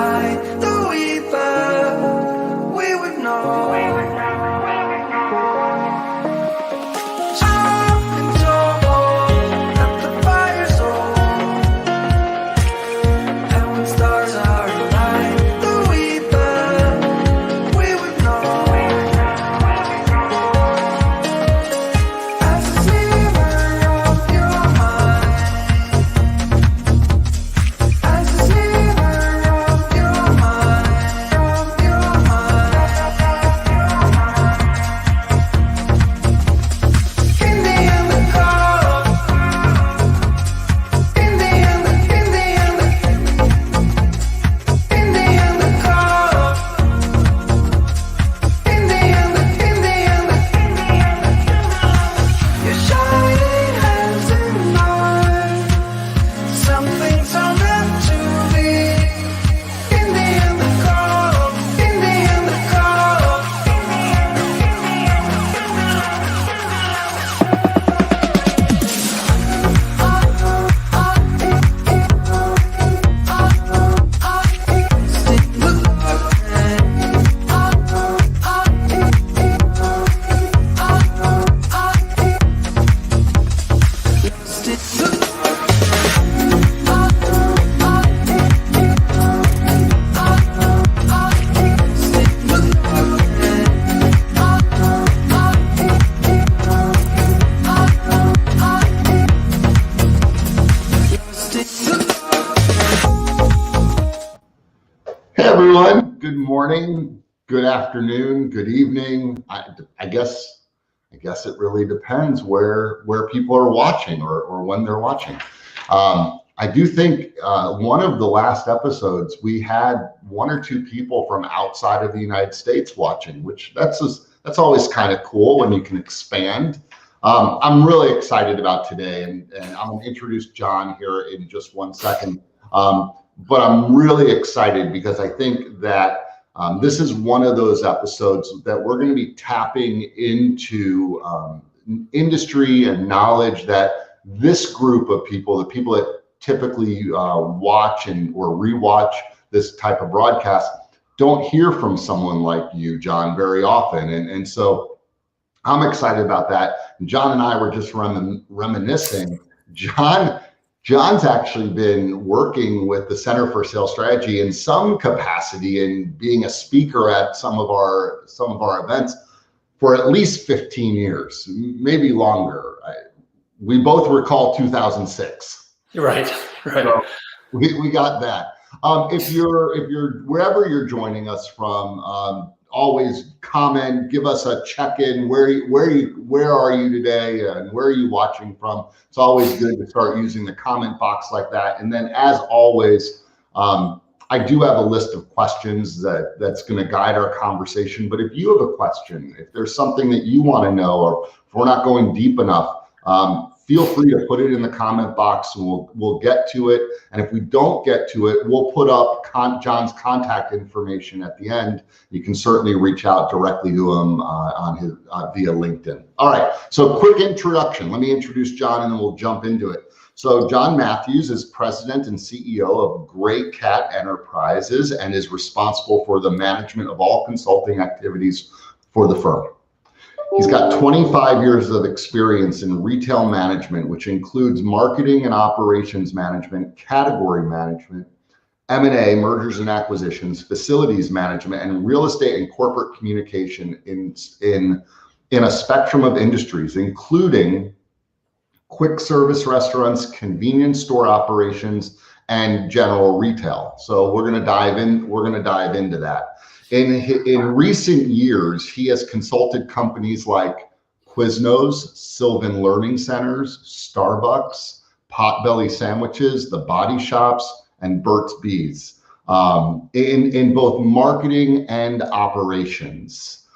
lie that we thought we would know. Everyone, good morning, good afternoon, good evening. I guess it really depends where people are watching or when they're watching. I do think one of the last episodes we had one or two people from outside of the United States watching, which that's always kind of cool when you can expand. I'm really excited about today, and I'm going to introduce John here in just one second. But I'm really excited because I think that this is one of those episodes that we're going to be tapping into industry and knowledge that this group of people, the people that typically watch or rewatch this type of broadcast, don't hear from someone like you, John, very often. And so I'm excited about that. John and I were just reminiscing. John's actually been working with the Center for Sales Strategy in some capacity and being a speaker at some of our events for at least 15 years, maybe longer. We both recall 2006. Right. So we got that. If you're wherever you're joining us from, always comment, give us a check-in. Where are you today, and where are you watching from? It's always good to start using the comment box like that. And then, as always, I do have a list of questions that's going to guide our conversation. But if you have a question, if there's something that you want to know, or if we're not going deep enough, feel free to put it in the comment box, and we'll get to it. And if we don't get to it, we'll put up John's contact information at the end. You can certainly reach out directly to him via LinkedIn. All right, so quick introduction. Let me introduce John, and then we'll jump into it. So John Matthews is president and CEO of Gray Cat Enterprises and is responsible for the management of all consulting activities for the firm. He's got 25 years of experience in retail management, which includes marketing and operations management, category management, M&A, mergers and acquisitions, facilities management, and real estate and corporate communication in a spectrum of industries, including quick service restaurants, convenience store operations, and general retail. So we're going to dive into that. In recent years, he has consulted companies like Quiznos, Sylvan Learning Centers, Starbucks, Potbelly Sandwiches, The Body Shops, and Burt's Bees in both marketing and operations.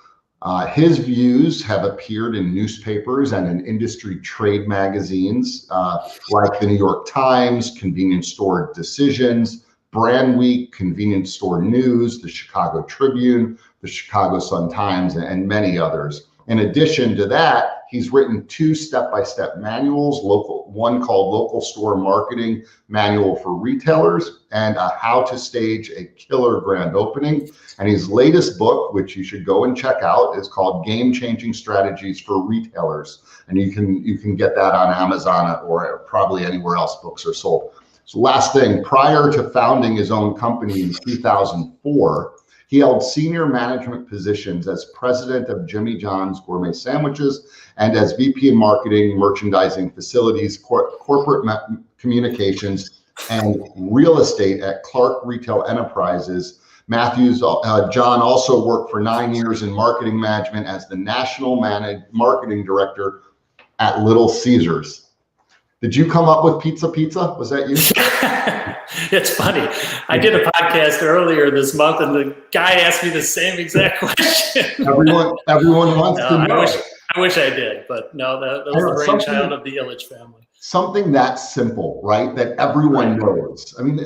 His views have appeared in newspapers and in industry trade magazines like the New York Times, Convenience Store Decisions, Brand Week, Convenience Store News, the Chicago Tribune, the Chicago Sun-Times, and many others. In addition to that, He's written 2 step-by-step manuals, one called Local Store Marketing Manual for Retailers and a How to Stage a Killer Grand Opening. And his latest book, which you should go and check out, is called Game Changing Strategies for Retailers. And you can get that on Amazon or probably anywhere else books are sold. So last thing, prior to founding his own company in 2004, he held senior management positions as president of Jimmy John's Gourmet Sandwiches and as VP of Marketing, Merchandising, Facilities, Corporate Communications, and Real Estate at Clark Retail Enterprises. John also worked for 9 years in marketing management as the National Marketing Director at Little Caesars. Did you come up with Pizza? Was that you? It's funny. I did a podcast earlier this month, and the guy asked me the same exact question. Everyone wants to know. I wish I did, but no, that was the brainchild of the Illich family. Something that simple, right? That everyone knows. I mean,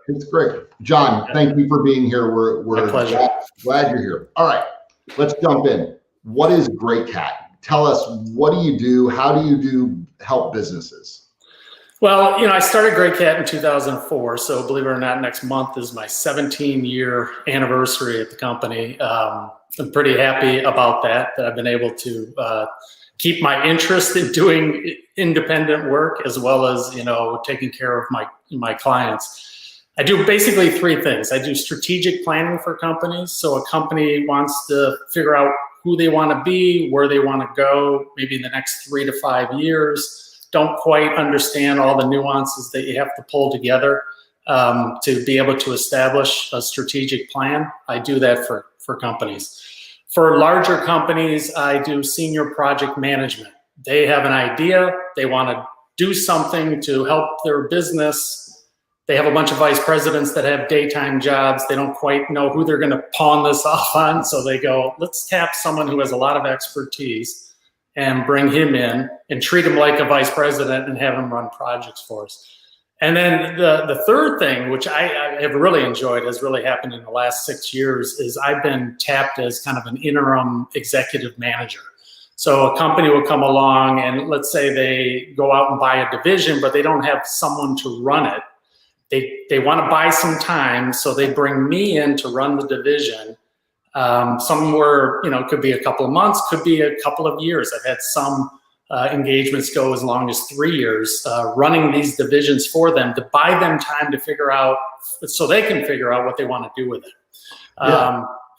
it's great. John, thank you for being here. We're glad you're here. All right, let's jump in. What is GreatCat? Tell us, what do you do? How do you help businesses? Well, I started GreatCat in 2004. So believe it or not, next month is my 17-year anniversary at the company. I'm pretty happy about that I've been able to keep my interest in doing independent work as well as, taking care of my clients. I do basically 3 things. I do strategic planning for companies. So a company wants to figure out who they want to be, where they want to go, maybe in the next 3 to 5 years. Don't quite understand all the nuances that you have to pull together to be able to establish a strategic plan. I do that for companies. For larger companies, I do senior project management. They have an idea, they want to do something to help their business. They have a bunch of vice presidents that have daytime jobs. They don't quite know who they're going to pawn this off on. So they go, let's tap someone who has a lot of expertise and bring him in and treat him like a vice president and have him run projects for us. And then the third thing, which I have really enjoyed, has really happened in the last 6 years, is I've been tapped as kind of an interim executive manager. So a company will come along and let's say they go out and buy a division, but they don't have someone to run it. They want to buy some time, so they bring me in to run the division. Somewhere, could be a couple of months, could be a couple of years. I've had some engagements go as long as 3 years, running these divisions for them to buy them time to figure out, so they can figure out what they want to do with it.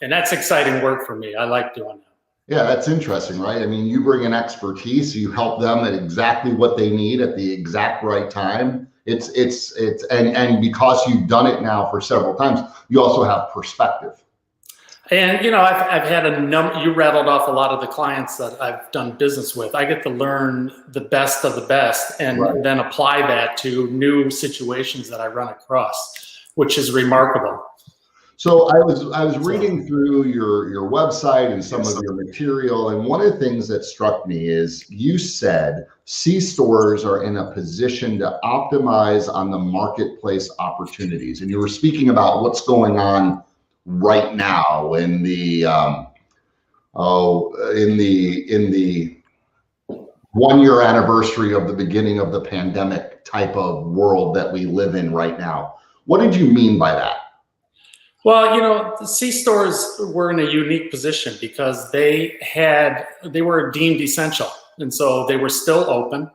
And that's exciting work for me. I like doing that. Yeah, that's interesting, right? I mean, you bring in expertise, you help them at exactly what they need at the exact right time. And because you've done it now for several times, you also have perspective. And, I've had you rattled off a lot of the clients that I've done business with. I get to learn the best of the best and then apply that to new situations that I run across, which is remarkable. So I was reading through your website and some of your material, and one of the things that struck me is you said C-stores are in a position to optimize on the marketplace opportunities, and you were speaking about what's going on right now in the 1 year anniversary of the beginning of the pandemic type of world that we live in right now. What did you mean by that? Well, the C-stores were in a unique position because they were deemed essential. And so they were still open.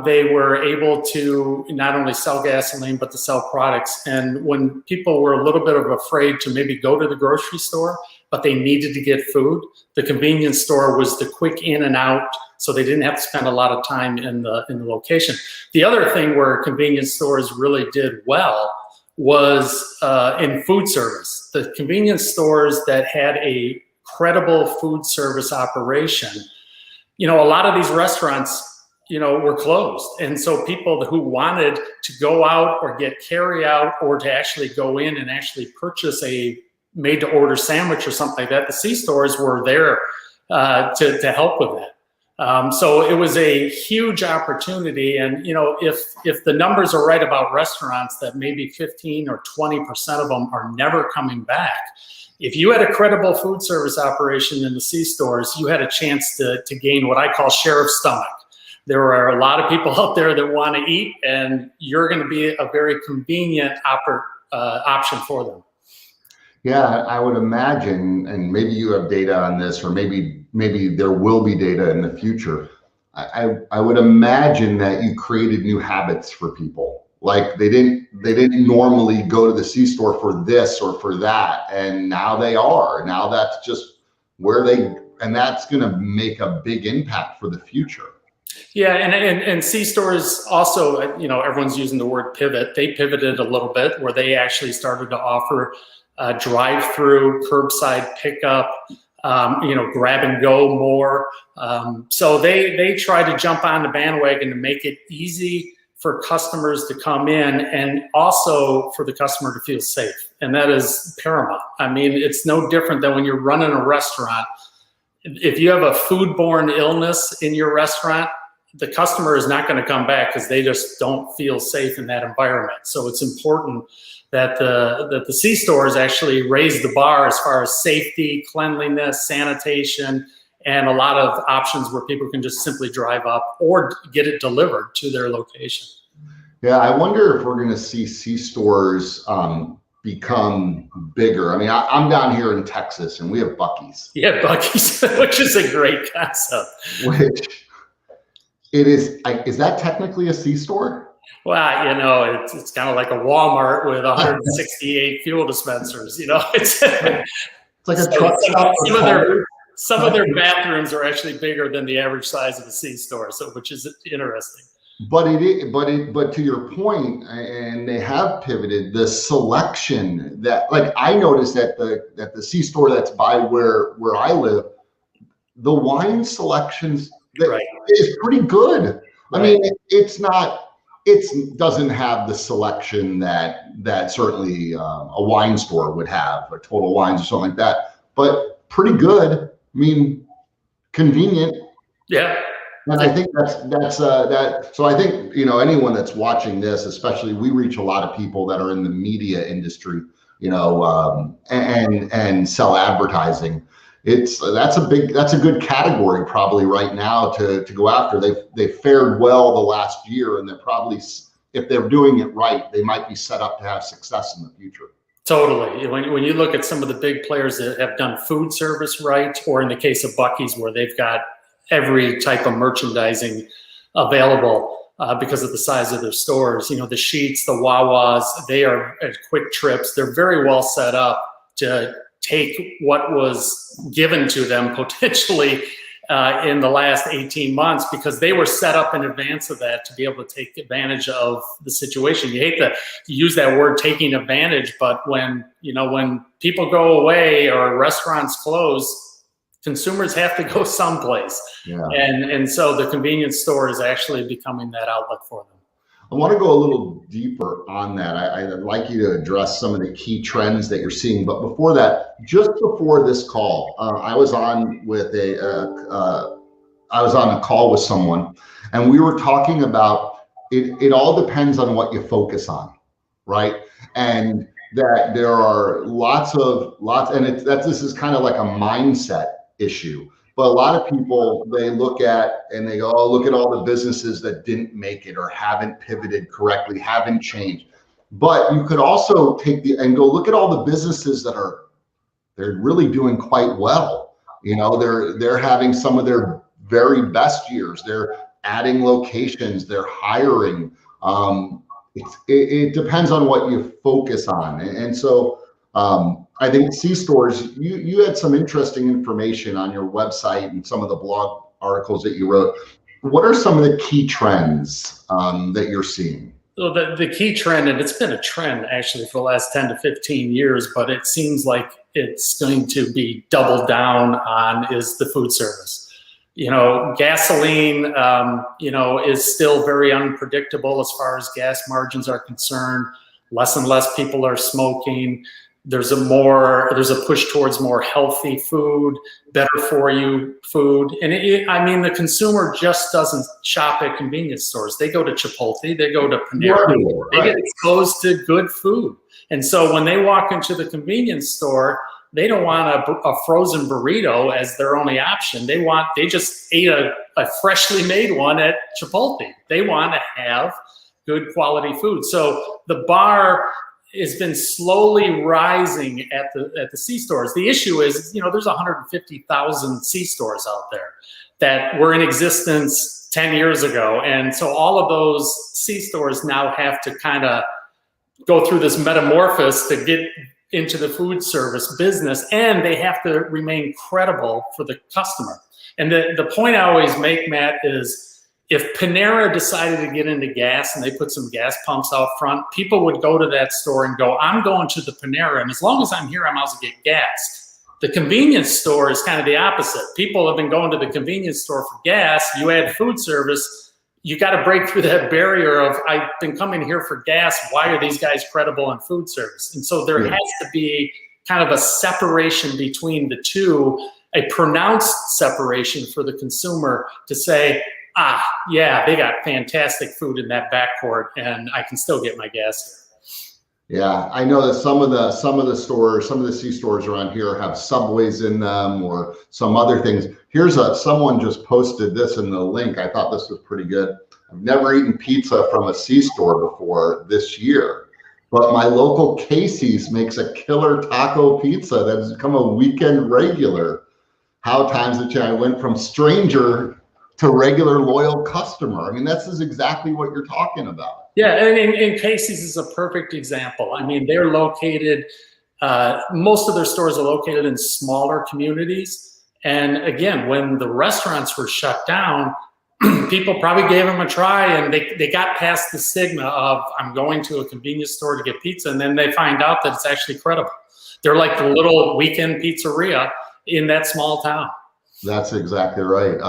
They were able to not only sell gasoline, but to sell products. And when people were a little bit afraid to maybe go to the grocery store, but they needed to get food, the convenience store was the quick in and out, so they didn't have to spend a lot of time in the location. The other thing where convenience stores really did well was in food service. The convenience stores that had a credible food service operation, a lot of these restaurants, were closed. And so people who wanted to go out or get carry out or to actually go in and actually purchase a made to order sandwich or something like that, the C-stores were there to help with that. So it was a huge opportunity. And, if the numbers are right about restaurants, that maybe 15 or 20% of them are never coming back. If you had a credible food service operation in the C-stores, you had a chance to gain what I call share of stomach. There are a lot of people out there that want to eat, and you're going to be a very convenient option for them. Yeah, I would imagine, and maybe you have data on this, or maybe there will be data in the future. I would imagine that you created new habits for people. Like they didn't normally go to the C-store for this or for that, and now they are. Now that's just where and that's going to make a big impact for the future. Yeah, and C-stores also, everyone's using the word pivot. They pivoted a little bit where they actually started to offer drive-through, curbside pickup, grab and go more. So they try to jump on the bandwagon to make it easy for customers to come in, and also for the customer to feel safe. And that is paramount. I mean, it's no different than when you're running a restaurant. If you have a foodborne illness in your restaurant, the customer is not going to come back because they just don't feel safe in that environment. So it's important that the C-stores actually raise the bar as far as safety, cleanliness, sanitation, and a lot of options where people can just simply drive up or get it delivered to their location. Yeah, I wonder if we're going to see C-stores become bigger. I mean, I'm down here in Texas, and we have Buc-ee's. Yeah, Buc-ee's, which is a great concept. Which it is. Is that technically a C-store? Well, it's kind of like a Walmart with 168 fuel dispensers. It's like a truck stop. Some of their bathrooms are actually bigger than the average size of a C-store, which is interesting. But to your point, and they have pivoted the selection that, like, I noticed at the C-store that's by where I live, the wine selections is pretty good. Right. I mean, it doesn't have the selection that certainly a wine store would have, or Total Wines or something like that, but pretty good. I mean, convenient. Yeah. And I think that's that. So I think, anyone that's watching this, especially, we reach a lot of people that are in the media industry, and sell advertising. That's a good category probably right now to go after. They've fared well the last year, and they're probably, if they're doing it right, they might be set up to have success in the future. Totally. When you look at some of the big players that have done food service right, or in the case of Buc-ee's, where they've got every type of merchandising available because of the size of their stores, the Sheetz, the Wawas, they are at Quick Trips. They're very well set up to take what was given to them potentially in the last 18 months, because they were set up in advance of that to be able to take advantage of the situation. You hate to use that word, taking advantage, but when people go away or restaurants close, consumers have to go someplace. Yeah. And so the convenience store is actually becoming that outlet for them. I want to go a little deeper on that. I'd like you to address some of the key trends that you're seeing. But before that, just before this call, I was on a call with someone, and we were talking about it all depends on what you focus on, right? And that there are lots, and this is kind of like a mindset issue. But a lot of people, they look at and they go, oh, look at all the businesses that didn't make it or haven't pivoted correctly, haven't changed. But you could also and go look at all the businesses that they're really doing quite well. They're having some of their very best years. They're adding locations, they're hiring. It depends on what you focus on. And so I think C-stores, you had some interesting information on your website and some of the blog articles that you wrote. What are some of the key trends that you're seeing? So the key trend, and it's been a trend actually for the last 10 to 15 years, but it seems like it's going to be doubled down on, is the food service. Gasoline, is still very unpredictable as far as gas margins are concerned. Less and less people are smoking. There's a push towards more healthy food, better for you food. And the consumer just doesn't shop at convenience stores. They go to Chipotle, they go to Panera, Right. they get exposed to good food. And so when they walk into the convenience store, they don't want a frozen burrito as their only option. They just ate a freshly made one at Chipotle. They want to have good quality food. So the bar has been slowly rising at the C-stores. The issue is, there's 150,000 C-stores out there that were in existence 10 years ago. And so all of those C-stores now have to kind of go through this metamorphosis to get into the food service business, and they have to remain credible for the customer. And the point I always make, Matt, is if Panera decided to get into gas and they put some gas pumps out front, people would go to that store and go, I'm going to the Panera, and as long as I'm here, I might as well get gas. The convenience store is kind of the opposite. People have been going to the convenience store for gas. You add food service, you got to break through that barrier of, I've been coming here for gas. Why are these guys credible in food service? And so there has to be kind of a separation between the two, a pronounced separation for the consumer to say, yeah, they got fantastic food in that back court, and I can still get my gas here. Yeah, I know that some of the stores, some of the C stores around here have Subways in them or some other things. Here's someone just posted this in the link. I thought this was pretty good. I've never eaten pizza from a C store before this year, but my local Casey's makes a killer taco pizza that has become a weekend regular. How times have changed. I went from stranger to regular loyal customer. I mean, this is exactly what you're talking about. Yeah, and Casey's is a perfect example. I mean, they're located, most of their stores are located in smaller communities. And again, when the restaurants were shut down, people probably gave them a try, and they got past the stigma of, I'm going to a convenience store to get pizza, and then they find out that it's actually credible. They're like the little weekend pizzeria in that small town. That's exactly right.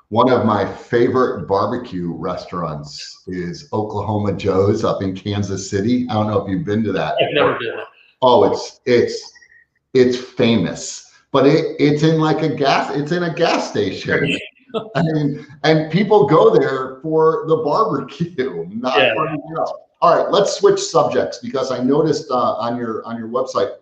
One of my favorite barbecue restaurants is Oklahoma Joe's up in Kansas City. I don't know if you've been to that. I've never been there. Oh, it's famous, but it's in a gas station. I mean, and people go there for the barbecue, not for anything else. All right, let's switch subjects, because I noticed on your website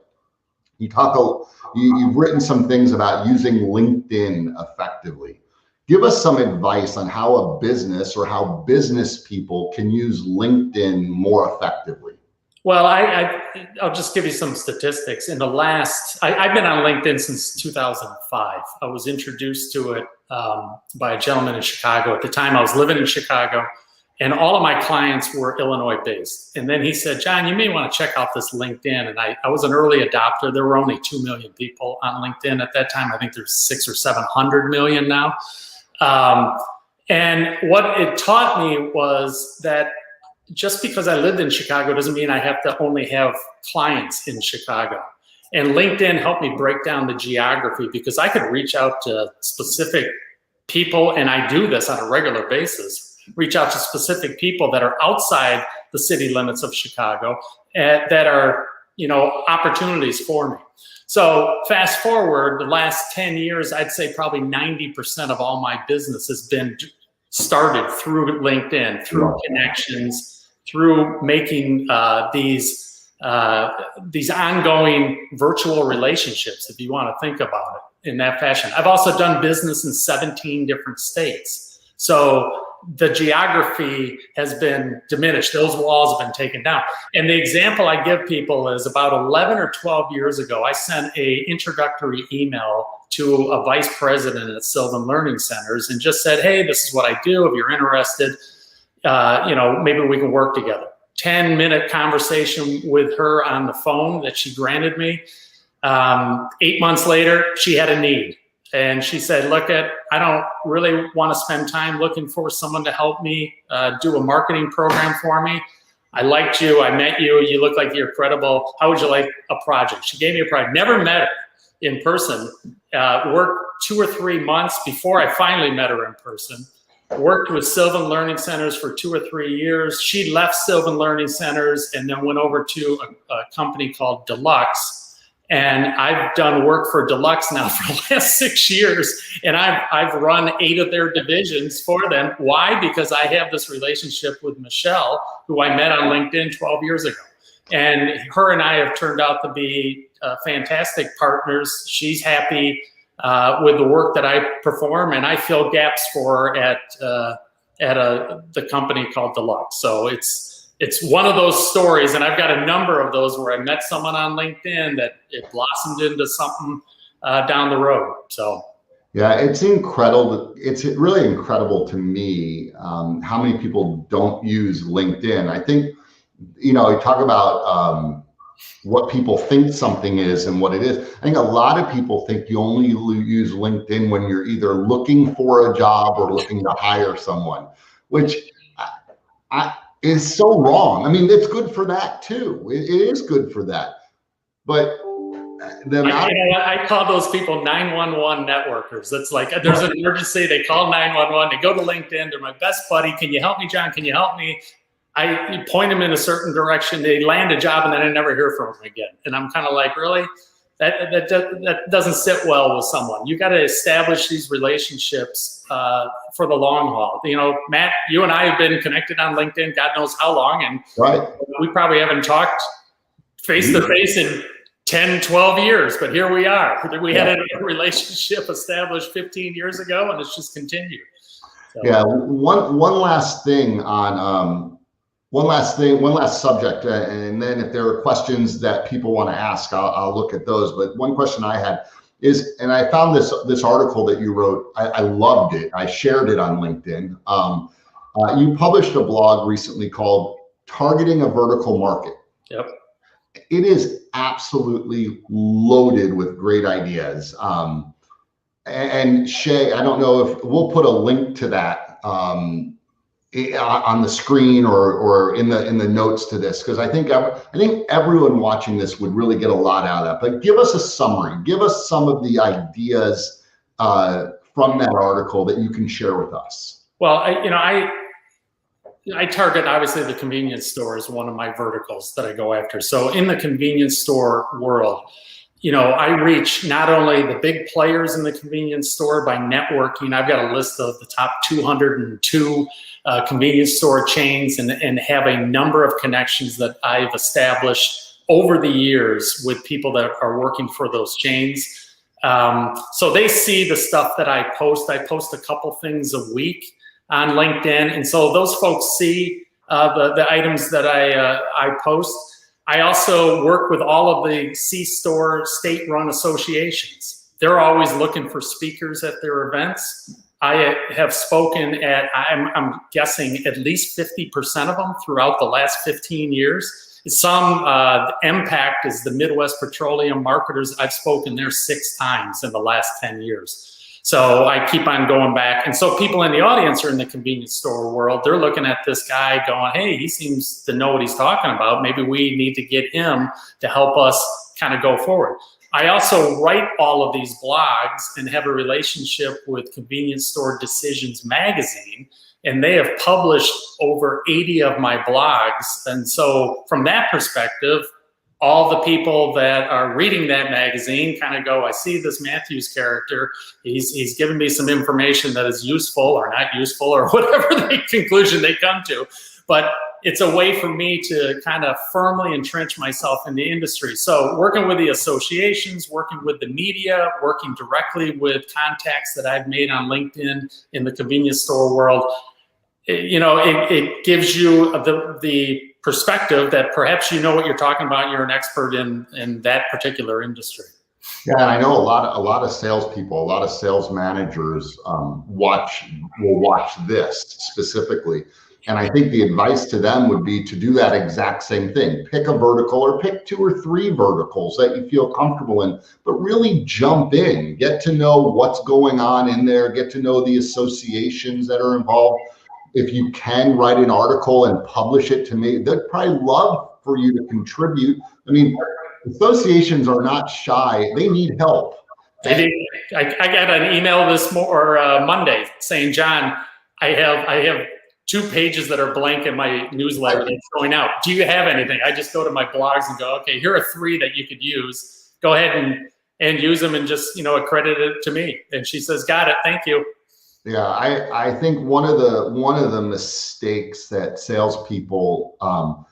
you've written some things about using LinkedIn effectively. Give us some advice on how a business or how business people can use LinkedIn more effectively. Well, I'll just give you some statistics. I've been on LinkedIn since 2005. I was introduced to it by a gentleman in Chicago. At the time, I was living in Chicago, and all of my clients were Illinois based. And then he said, John, you may want to check out this LinkedIn. And I was an early adopter. There were only 2 million people on LinkedIn at that time. I think there's 600 or 700 million now. And what it taught me was that just because I lived in Chicago doesn't mean I have to only have clients in Chicago. And LinkedIn helped me break down the geography, because I could reach out to specific people, and I do this on a regular basis, reach out to specific people that are outside the city limits of Chicago that are, opportunities for me. So fast forward the last 10 years, I'd say probably 90% of all my business has been started through LinkedIn, through connections, through making these ongoing virtual relationships, if you want to think about it in that fashion. I've also done business in 17 different states. So the geography has been diminished. Those walls have been taken down. And the example I give people is about 11 or 12 years ago, I sent an introductory email to a vice president at Sylvan Learning Centers and just said, hey, this is what I do. If you're interested, maybe we can work together. 10-minute conversation with her on the phone that she granted me. 8 months later, she had a need. And she said, I don't really want to spend time looking for someone to help me do a marketing program for me. I liked you. I met you. You look like you're credible. How would you like a project? She gave me a project. Never met her in person. Worked 2 or 3 months before I finally met her in person. worked with Sylvan Learning Centers for 2 or 3 years. She left Sylvan Learning Centers and then went over to a company called Deluxe. And I've done work for Deluxe now for the last 6 years, and I've run 8 of their divisions for them. Why? Because I have this relationship with Michelle, who I met on LinkedIn 12 years ago. And her and I have turned out to be fantastic partners. She's happy with the work that I perform, and I fill gaps for her at the company called Deluxe. So it's one of those stories, and I've got a number of those where I met someone on LinkedIn that it blossomed into something down the road. So yeah, it's incredible. It's really incredible to me how many people don't use LinkedIn. I think, you talk about what people think something is and what it is. I think a lot of people think you only use LinkedIn when you're either looking for a job or looking to hire someone, which is so wrong. I mean, it's good for that too. It is good for that. But I call those people 911 networkers. It's like there's an emergency, they call 911, they go to LinkedIn, they're my best buddy. Can you help me, John? Can you help me? I point them in a certain direction, they land a job, and then I never hear from them again. And I'm kind of like, really? That doesn't sit well with someone. You got to establish these relationships for the long haul. Matt, you and I have been connected on LinkedIn, God knows how long, and right. We probably haven't talked face to face in 10, 12 years, but here we are. We had a relationship established 15 years ago, and it's just continued. So. Yeah, one last thing on one last subject, and then if there are questions that people want to ask, I'll look at those. But one question I had is, and I found this article that you wrote, I loved it. I shared it on LinkedIn. You published a blog recently called Targeting a Vertical Market. Yep. It is absolutely loaded with great ideas. And Shay, I don't know if we'll put a link to that on the screen or in the notes to this, because I think everyone watching this would really get a lot out of that. But give us a summary. Give us some of the ideas from that article that you can share with us. Well, I target, obviously, the convenience store is one of my verticals that I go after. So in the convenience store world, I reach not only the big players in the convenience store by networking. I've got a list of the top 202 convenience store chains and have a number of connections that I've established over the years with people that are working for those chains. So they see the stuff that I post. I post a couple things a week on LinkedIn. And so those folks see the items that I post. I also work with all of the C-store state-run associations. They're always looking for speakers at their events. I have spoken at, I'm guessing, at least 50% of them throughout the last 15 years. Some, MPACT is the Midwest Petroleum Marketers. I've spoken there 6 times in the last 10 years. So I keep on going back. And so people in the audience are in the convenience store world. They're looking at this guy going, hey, he seems to know what he's talking about. Maybe we need to get him to help us kind of go forward. I also write all of these blogs and have a relationship with Convenience Store Decisions magazine, and they have published over 80 of my blogs. And so from that perspective, all the people that are reading that magazine kind of go, I see this Matthews character. He's giving me some information that is useful or not useful or whatever the conclusion they come to. But it's a way for me to kind of firmly entrench myself in the industry. So working with the associations, working with the media, working directly with contacts that I've made on LinkedIn in the convenience store world, it gives you the perspective that perhaps you know what you're talking about. You're an expert in that particular industry. Yeah, and I know a lot of salespeople, a lot of sales managers will watch this specifically. And I think the advice to them would be to do that exact same thing. Pick a vertical or pick 2 or 3 verticals that you feel comfortable in, but really jump in, get to know what's going on in there, get to know the associations that are involved. If you can write an article and publish it to me, they'd probably love for you to contribute. I mean, associations are not shy. They need help. I got an email Monday saying, John, I have 2 pages that are blank in my newsletter that's going out. Do you have anything? I just go to my blogs and go, okay, here are 3 that you could use. Go ahead and use them and just, accredit it to me. And she says, got it. Thank you. Yeah, I think one of the mistakes that salespeople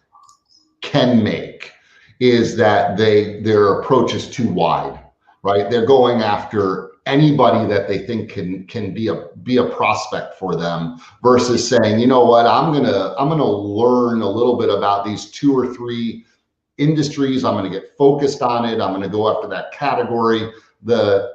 can make is that their approach is too wide, right? They're going after anybody that they think can be a prospect for them, versus saying, you know what, I'm gonna learn a little bit about these 2 or 3 industries. I'm gonna get focused on it. I'm gonna go after that category. A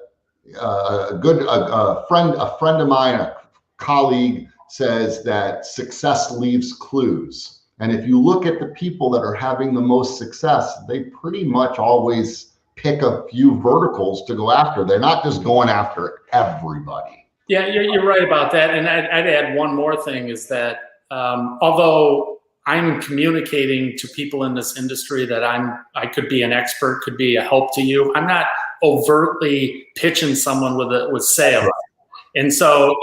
friend of mine, a colleague, says that success leaves clues. And if you look at the people that are having the most success, they pretty much always pick a few verticals to go after. They're not just going after everybody. Yeah, you're right about that. And I'd add one more thing, is that although I'm communicating to people in this industry that I could be an expert, could be a help to you, I'm not overtly pitching someone with sales. And so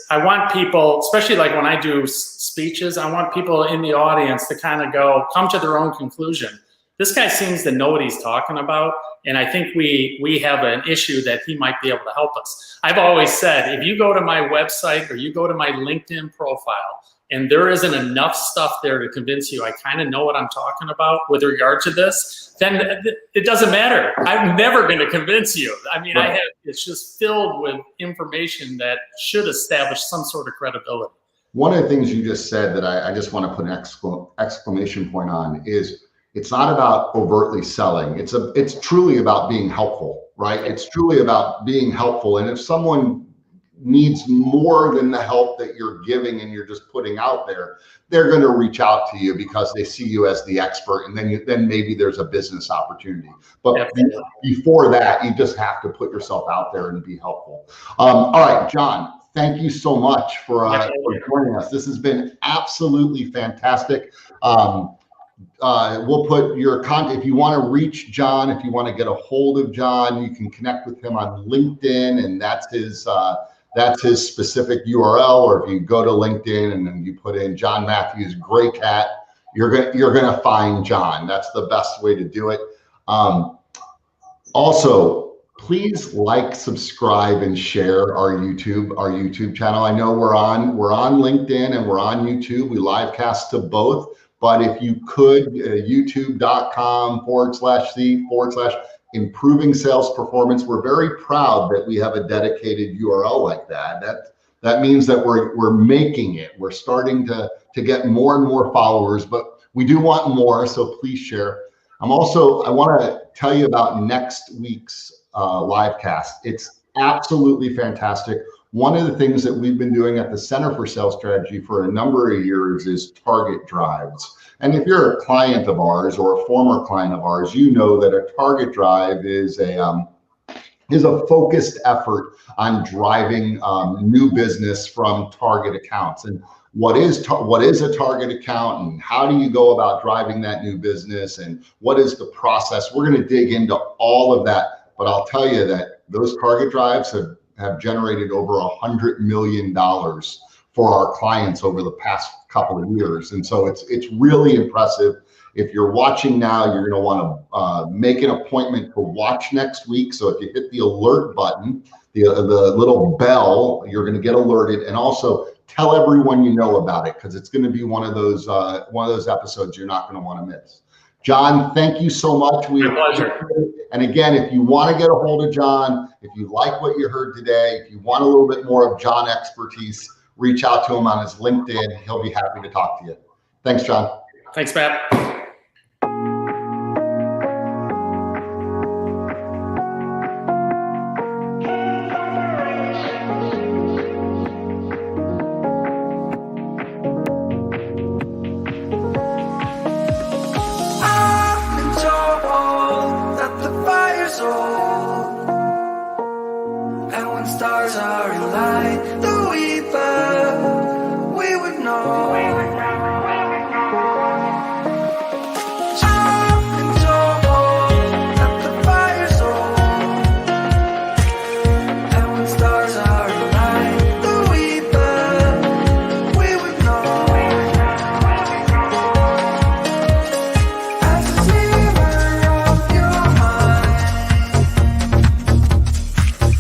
I want people, especially like when I do speeches, I want people in the audience to kind of come to their own conclusion. This guy seems to know what he's talking about, and I think we have an issue that he might be able to help us. I've always said, if you go to my website or you go to my LinkedIn profile and there isn't enough stuff there to convince you I kind of know what I'm talking about with regard to this, then it doesn't matter. I'm never going to convince you. I mean, Right. it's just filled with information that should establish some sort of credibility. One of the things you just said that I just want to put an exclamation point on is, it's not about overtly selling. It's truly about being helpful, right? It's truly about being helpful. And if someone needs more than the help that you're giving and you're just putting out there, they're going to reach out to you because they see you as the expert, and then maybe there's a business opportunity. But before that, you just have to put yourself out there and be helpful. All right, John, thank you so much for joining us. This has been absolutely fantastic. We'll put your contact, if you want to reach John, if you want to get a hold of John, you can connect with him on LinkedIn, and that's his specific URL. Or if you go to LinkedIn and then you put in John Matthews Gray Cat, you're gonna find John. That's the best way to do it. Also, please like, subscribe, and share our YouTube channel. I know we're on LinkedIn and we're on YouTube. We live cast to both. But if you could, youtube.com/improving sales performance. We're very proud that we have a dedicated URL like that. That means that we're making it. We're starting to get more and more followers, but we do want more, so please share. I want to tell you about next week's live cast. It's absolutely fantastic. One of the things that we've been doing at the Center for Sales Strategy for a number of years is target drives. And if you're a client of ours or a former client of ours, you know that a target drive is a focused effort on driving new business from target accounts. And what is a target account, and how do you go about driving that new business, and what is the process? We're going to dig into all of that, but I'll tell you that those target drives have generated over $100 million for our clients over the past couple of years. And so it's really impressive. If you're watching now, you're going to want to make an appointment to watch next week. So if you hit the alert button, the little bell, you're going to get alerted. And also tell everyone you know about it, because it's going to be one of those episodes you're not going to want to miss. John, thank you so much. My pleasure. And again, if you want to get a hold of John, if you like what you heard today, if you want a little bit more of John expertise, reach out to him on his LinkedIn. He'll be happy to talk to you. Thanks, John. Thanks, Matt.